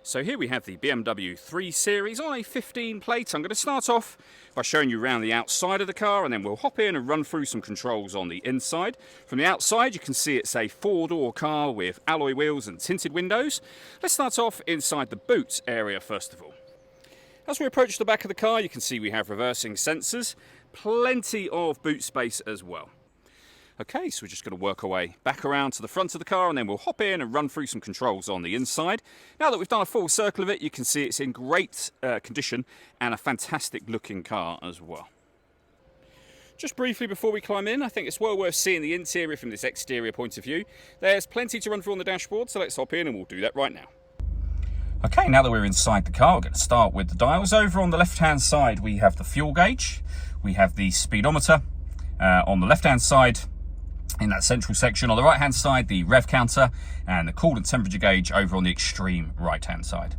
So here we have the BMW 3 Series on a 15 plate. I'm going to start off by showing you around the outside of the car, and then we'll hop in and run through some controls on the inside. From the outside you can see it's a 4-door car with alloy wheels and tinted windows. Let's start off inside the boot area first of all. As we approach the back of the car you can see we have reversing sensors, plenty of boot space as well. Okay, so we're just going to work our way back around to the front of the car and then we'll hop in and run through some controls on the inside. Now that we've done a full circle of it, you can see it's in great condition and a fantastic looking car as well. Just briefly before we climb in, I think it's well worth seeing the interior from this exterior point of view. There's plenty to run through on the dashboard, so let's hop in and we'll do that right now. Okay, now that we're inside the car, we're going to start with the dials. Over on the left-hand side, we have the fuel gauge. We have the speedometer on the left-hand side. In that central section, on the right hand side, the rev counter and the coolant temperature gauge over on the extreme right hand side.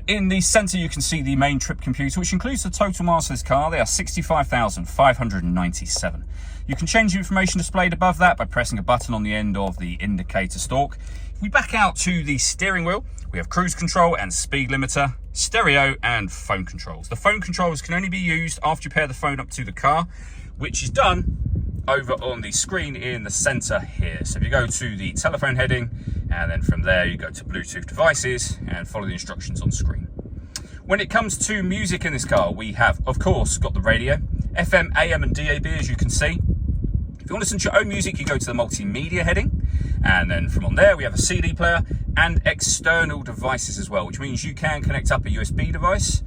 In the center you can see the main trip computer, which includes the total miles of this car. They are 65,597. You can change the information displayed above that by pressing a button on the end of the indicator stalk. If we back out to the steering wheel, we have cruise control and speed limiter, stereo and phone controls. The phone controls can only be used after you pair the phone up to the car, which is done over on the screen in the center here. So if you go to the telephone heading and then from there you go to Bluetooth devices and follow the instructions on screen. When it comes to music in this car, we have of course got the radio, FM, AM and DAB as you can see. If you want to listen to your own music you go to the multimedia heading, and then from on there we have a CD player and external devices as well, which means you can connect up a USB device.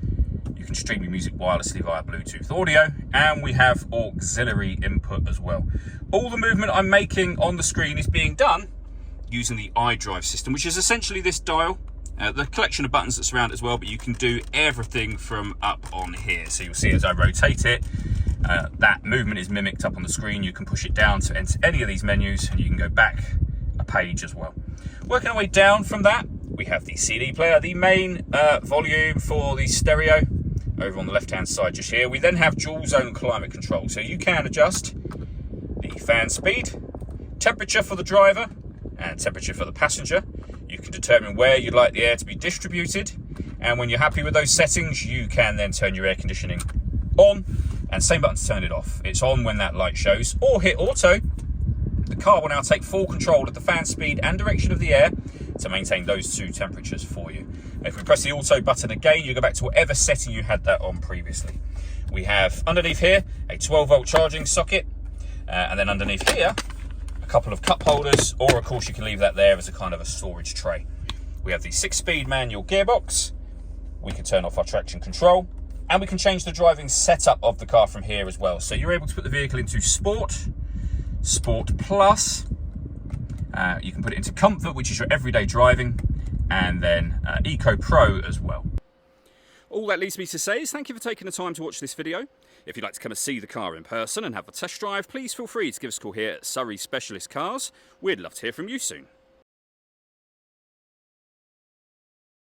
You can stream your music wirelessly via Bluetooth audio, and we have auxiliary input as well. All the movement I'm making on the screen is being done using the X-Drive system, which is essentially this dial, the collection of buttons that surround it as well, but you can do everything from up on here. So you'll see as I rotate it, that movement is mimicked up on the screen. You can push it down to enter any of these menus, and you can go back a page as well. Working our way down from that, we have the CD player, the main volume for the stereo, over on the left hand side just here. We then have dual zone climate control, so you can adjust the fan speed, temperature for the driver and temperature for the passenger. You can determine where you'd like the air to be distributed, and when you're happy with those settings you can then turn your air conditioning on, and same button to turn it off. It's on when that light shows, or hit auto. The car will now take full control of the fan speed and direction of the air to maintain those two temperatures for you. If we press the auto button again, you go back to whatever setting you had that on previously. We have underneath here a 12-volt charging socket, and then underneath here a couple of cup holders, or of course you can leave that there as a kind of a storage tray. We have the 6-speed manual gearbox. We can turn off our traction control, and we can change the driving setup of the car from here as well. So you're able to put the vehicle into Sport, Sport Plus, you can put it into Comfort, which is your everyday driving, and then Eco Pro as well. All that leaves me to say is thank you for taking the time to watch this video. If you'd like to come and see the car in person and have a test drive, please feel free to give us a call here at Surrey Specialist Cars. We'd love to hear from you soon.